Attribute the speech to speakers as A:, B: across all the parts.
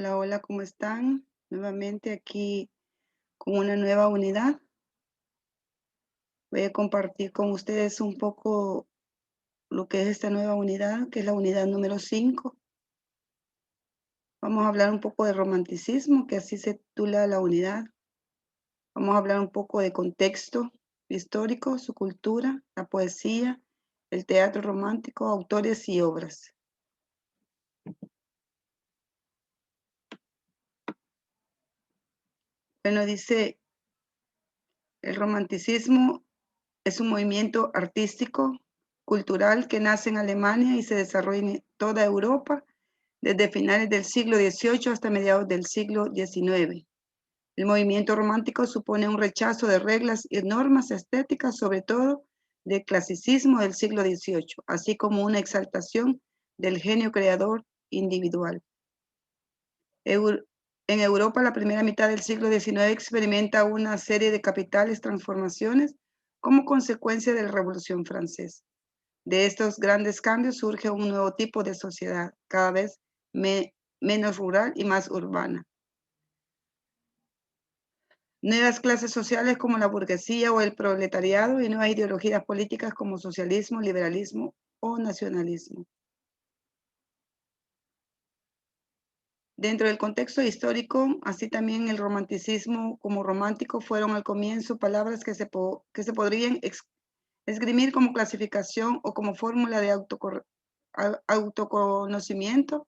A: Hola, hola, ¿cómo están? Nuevamente aquí con una nueva unidad. Voy a compartir con ustedes un poco lo que es esta nueva unidad, que es la unidad número 5. Vamos a hablar un poco de romanticismo, que así se titula la unidad. Vamos a hablar un poco de contexto histórico, su cultura, la poesía, el teatro romántico, autores y obras. Bueno, dice, el romanticismo es un movimiento artístico, cultural que nace en Alemania y se desarrolla en toda Europa desde finales del siglo XVIII hasta mediados del siglo XIX. El movimiento romántico supone un rechazo de reglas y normas estéticas, sobre todo del clasicismo del siglo XVIII, así como una exaltación del genio creador individual. En Europa, la primera mitad del siglo XIX experimenta una serie de capitales transformaciones como consecuencia de la Revolución Francesa. De estos grandes cambios surge un nuevo tipo de sociedad, cada vez menos rural y más urbana. Nuevas clases sociales como la burguesía o el proletariado y nuevas ideologías políticas como socialismo, liberalismo o nacionalismo. Dentro del contexto histórico, así también el romanticismo como romántico fueron al comienzo palabras que se podrían esgrimir como clasificación o como fórmula de autoconocimiento,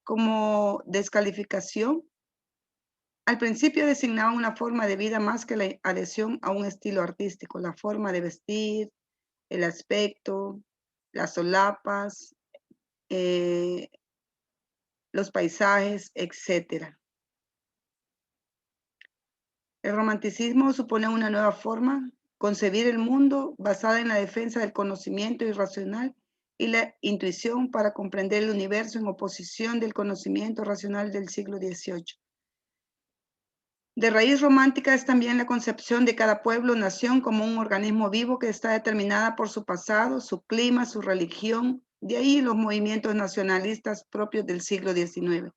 A: como descalificación. Al principio designaban una forma de vida más que la adhesión a un estilo artístico, la forma de vestir, el aspecto, las solapas, los paisajes, etc. El romanticismo supone una nueva forma, concebir el mundo basada en la defensa del conocimiento irracional y la intuición para comprender el universo en oposición del conocimiento racional del siglo XVIII. De raíz romántica es también la concepción de cada pueblo o nación como un organismo vivo que está determinada por su pasado, su clima, su religión. De ahí los movimientos nacionalistas propios del siglo XIX,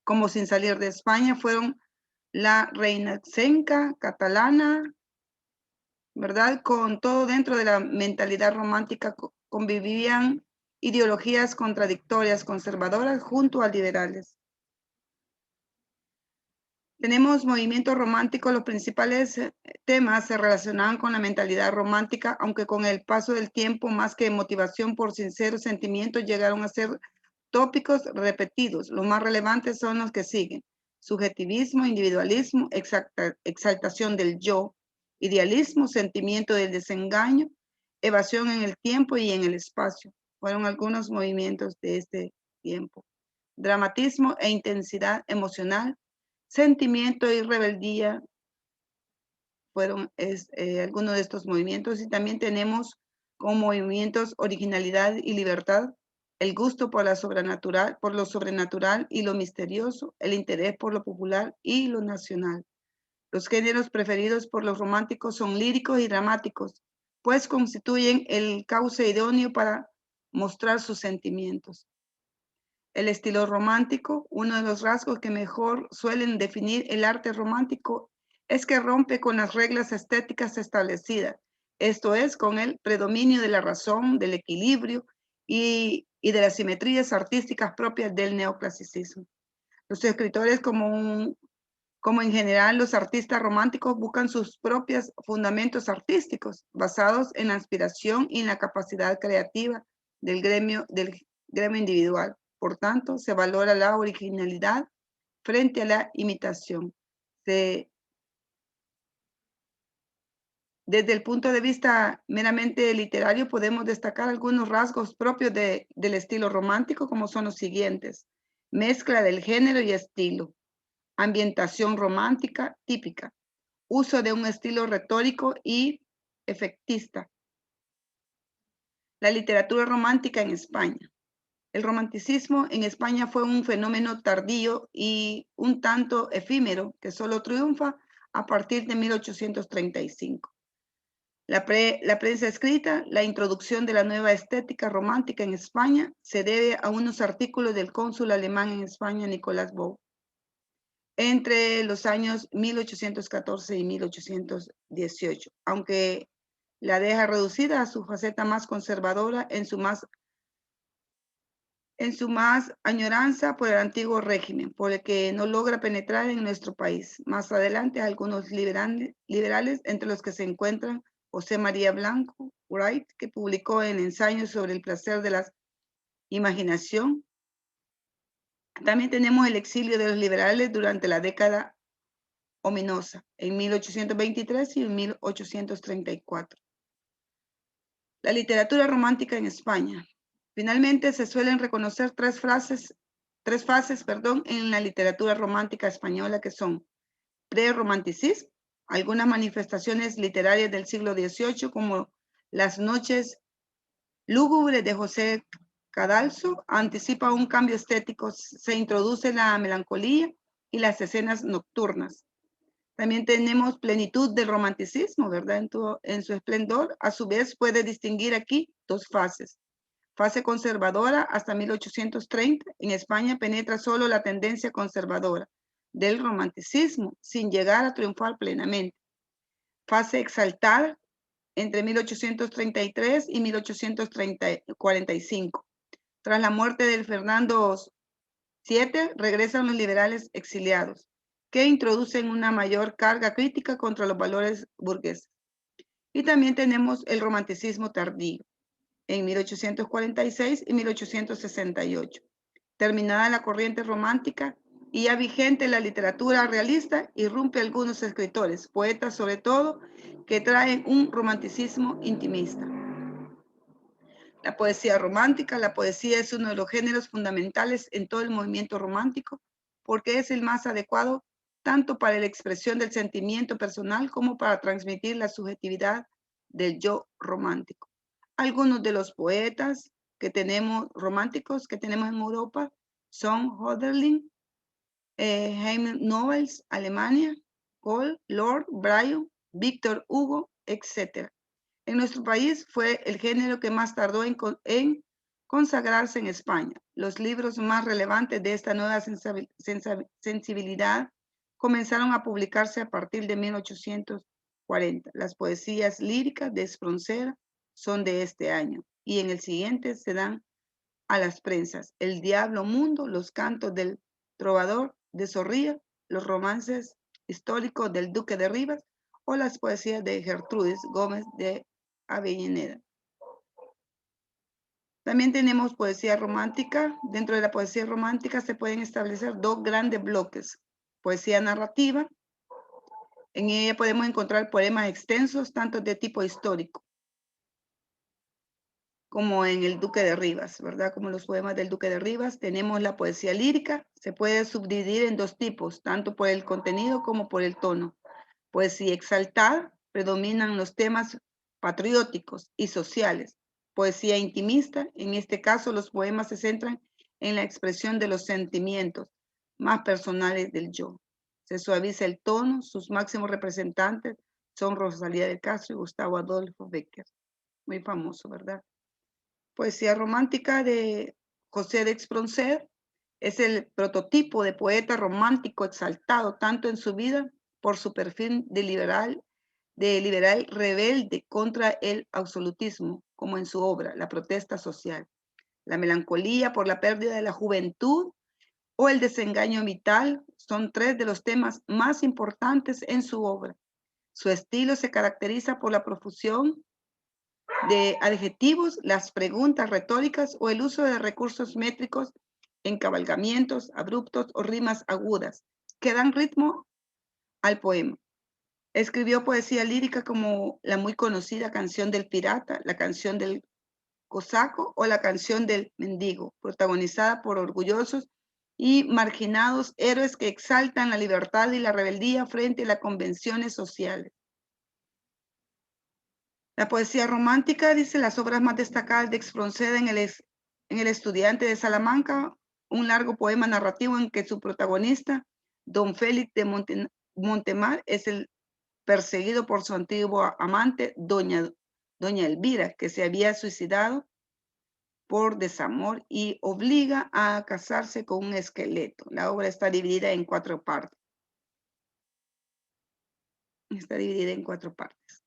A: como sin salir de España fueron la Reinacenca catalana, ¿verdad? Con todo dentro de la mentalidad romántica convivían ideologías contradictorias, conservadoras junto a liberales. Tenemos movimientos románticos, los principales temas se relacionaban con la mentalidad romántica, aunque con el paso del tiempo, más que motivación por sinceros sentimientos, llegaron a ser tópicos repetidos. Los más relevantes son los que siguen: subjetivismo, individualismo, exaltación del yo, idealismo, sentimiento del desengaño, evasión en el tiempo y en el espacio. Fueron algunos movimientos de este tiempo. Dramatismo e intensidad emocional, sentimiento y rebeldía fueron algunos de estos movimientos. Y también tenemos como movimientos originalidad y libertad, el gusto por lo sobrenatural y lo misterioso, el interés por lo popular y lo nacional. Los géneros preferidos por los románticos son líricos y dramáticos, pues constituyen el cauce idóneo para mostrar sus sentimientos. El estilo romántico, uno de los rasgos que mejor suelen definir el arte romántico, es que rompe con las reglas estéticas establecidas, esto es, con el predominio de la razón, del equilibrio y de las simetrías artísticas propias del neoclasicismo. Los escritores, como en general los artistas románticos, buscan sus propios fundamentos artísticos, basados en la inspiración y en la capacidad creativa del gremio individual. Por tanto, se valora la originalidad frente a la imitación. Desde el punto de vista meramente literario, podemos destacar algunos rasgos propios del estilo romántico, como son los siguientes: mezcla del género y estilo, ambientación romántica típica, uso de un estilo retórico y efectista. La literatura romántica en España. El romanticismo en España fue un fenómeno tardío y un tanto efímero que solo triunfa a partir de 1835. La prensa escrita, la introducción de la nueva estética romántica en España, se debe a unos artículos del cónsul alemán en España, Nicolás Bou. entre los años 1814 y 1818, aunque la deja reducida a su faceta más conservadora en su más añoranza por el antiguo régimen, por el que no logra penetrar en nuestro país. Más adelante, algunos liberales, entre los que se encuentran José María Blanco Wright, que publicó en Ensayos sobre el placer de la imaginación. También tenemos el exilio de los liberales durante la década ominosa, en 1823 y en 1834. La literatura romántica en España. Finalmente, se suelen reconocer tres fases, en la literatura romántica española, que son prerromanticismo, algunas manifestaciones literarias del siglo XVIII, como Las noches lúgubres de José Cadalso, anticipa un cambio estético, se introduce la melancolía y las escenas nocturnas. También tenemos plenitud del romanticismo, ¿verdad? En su esplendor. A su vez, puede distinguir aquí dos fases. Fase conservadora hasta 1830. En España penetra solo la tendencia conservadora del romanticismo, sin llegar a triunfar plenamente. Fase exaltada entre 1833 y 1845. Tras la muerte de Fernando VII, regresan los liberales exiliados, que introducen una mayor carga crítica contra los valores burgueses. Y también tenemos el romanticismo tardío, en 1846 y 1868. Terminada la corriente romántica y ya vigente la literatura realista, irrumpe algunos escritores, poetas sobre todo, que traen un romanticismo intimista. La poesía romántica. La poesía es uno de los géneros fundamentales en todo el movimiento romántico, porque es el más adecuado tanto para la expresión del sentimiento personal como para transmitir la subjetividad del yo romántico. Algunos de los poetas románticos que tenemos en Europa son Hölderlin, Heinrich Nobles, Alemania, Paul, Lord, Byron, Víctor Hugo, etc. En nuestro país fue el género que más tardó en consagrarse en España. Los libros más relevantes de esta nueva sensibilidad comenzaron a publicarse a partir de 1840. Las poesías líricas de Espronceda son de este año y en el siguiente se dan a las prensas: El Diablo Mundo, los cantos del trovador de Zorrilla, los romances históricos del Duque de Rivas o las poesías de Gertrudis Gómez de Avellaneda. También tenemos poesía romántica. Dentro de la poesía romántica se pueden establecer dos grandes bloques: poesía narrativa. En ella podemos encontrar poemas extensos, tanto de tipo histórico como en el Duque de Rivas, ¿verdad? Como los poemas del Duque de Rivas. Tenemos la poesía lírica. Se puede subdividir en dos tipos, tanto por el contenido como por el tono. Poesía exaltada, predominan los temas patrióticos y sociales. Poesía intimista, en este caso los poemas se centran en la expresión de los sentimientos más personales del yo. Se suaviza el tono, sus máximos representantes son Rosalía de Castro y Gustavo Adolfo Bécquer, muy famoso, ¿verdad? Poesía romántica de José de Espronceda es el prototipo de poeta romántico exaltado tanto en su vida por su perfil de liberal rebelde contra el absolutismo, como en su obra La protesta social. La melancolía por la pérdida de la juventud o el desengaño vital son tres de los temas más importantes en su obra. Su estilo se caracteriza por la profusión de adjetivos, las preguntas retóricas o el uso de recursos métricos, encabalgamientos abruptos o rimas agudas que dan ritmo al poema. Escribió poesía lírica como la muy conocida Canción del Pirata, la Canción del Cosaco o la Canción del Mendigo, protagonizada por orgullosos y marginados héroes que exaltan la libertad y la rebeldía frente a las convenciones sociales. La poesía romántica, dice, las obras más destacadas de Espronceda en el Estudiante de Salamanca, un largo poema narrativo en que su protagonista, don Félix de Montemar, es el perseguido por su antiguo amante, doña Elvira, que se había suicidado por desamor y obliga a casarse con un esqueleto. La obra está dividida en 4 partes. Está dividida en 4 partes.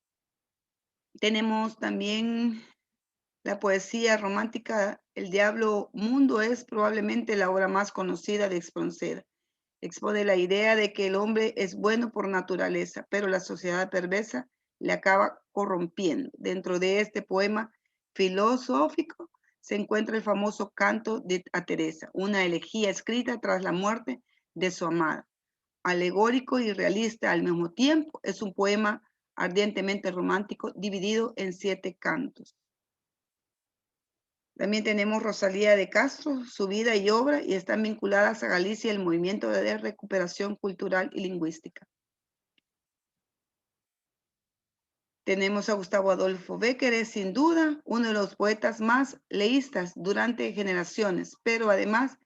A: Tenemos también la poesía romántica. El Diablo Mundo es probablemente la obra más conocida de Espronceda. Expone la idea de que el hombre es bueno por naturaleza, pero la sociedad perversa le acaba corrompiendo. Dentro de este poema filosófico se encuentra el famoso canto a Teresa, una elegía escrita tras la muerte de su amada. Alegórico y realista al mismo tiempo, es un poema ardientemente romántico dividido en 7 cantos. También tenemos Rosalía de Castro, su vida y obra, y están vinculadas a Galicia y el movimiento de recuperación cultural y lingüística. Tenemos a Gustavo Adolfo Bécquer, es sin duda uno de los poetas más leístas durante generaciones, pero además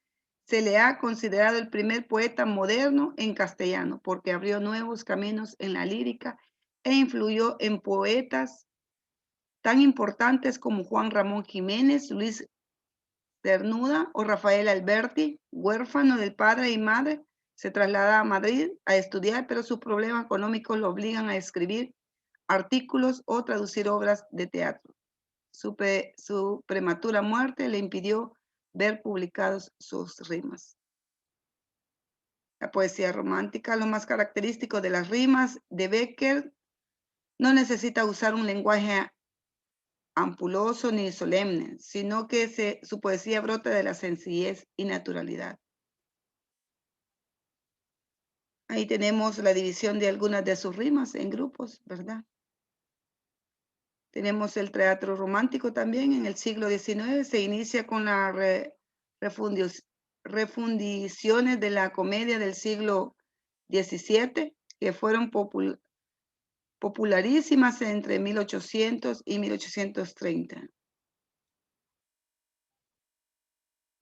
A: se le ha considerado el primer poeta moderno en castellano, porque abrió nuevos caminos en la lírica e influyó en poetas tan importantes como Juan Ramón Jiménez, Luis Cernuda o Rafael Alberti. Huérfano del padre y madre, se traslada a Madrid a estudiar, pero sus problemas económicos lo obligan a escribir artículos o traducir obras de teatro. Su prematura muerte le impidió ver publicados sus rimas. La poesía romántica, lo más característico de las rimas de Bécquer, no necesita usar un lenguaje ampuloso ni solemne, sino que su poesía brota de la sencillez y naturalidad. Ahí tenemos la división de algunas de sus rimas en grupos, ¿verdad? Tenemos el teatro romántico también en el siglo XIX. Se inicia con las refundiciones de la comedia del siglo XVII, que fueron popularísimas entre 1800 y 1830.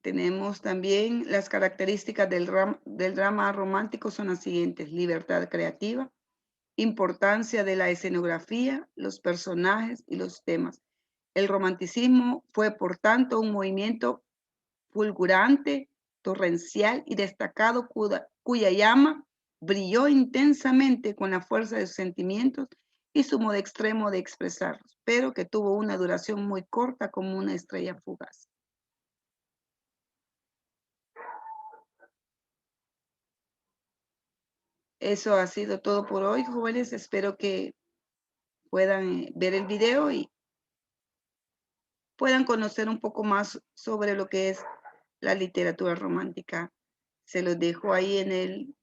A: Tenemos también las características del drama romántico son las siguientes: libertad creativa, importancia de la escenografía, los personajes y los temas. El romanticismo fue, por tanto, un movimiento fulgurante, torrencial y destacado, cuya llama brilló intensamente con la fuerza de sus sentimientos y su modo extremo de expresarlos, pero que tuvo una duración muy corta como una estrella fugaz. Eso ha sido todo por hoy, jóvenes. Espero que puedan ver el video y puedan conocer un poco más sobre lo que es la literatura romántica. Se los dejo ahí en el,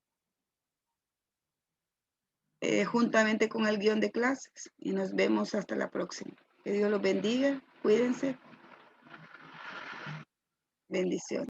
A: juntamente con el guión de clases, y nos vemos hasta la próxima. Que Dios los bendiga, cuídense. Bendiciones.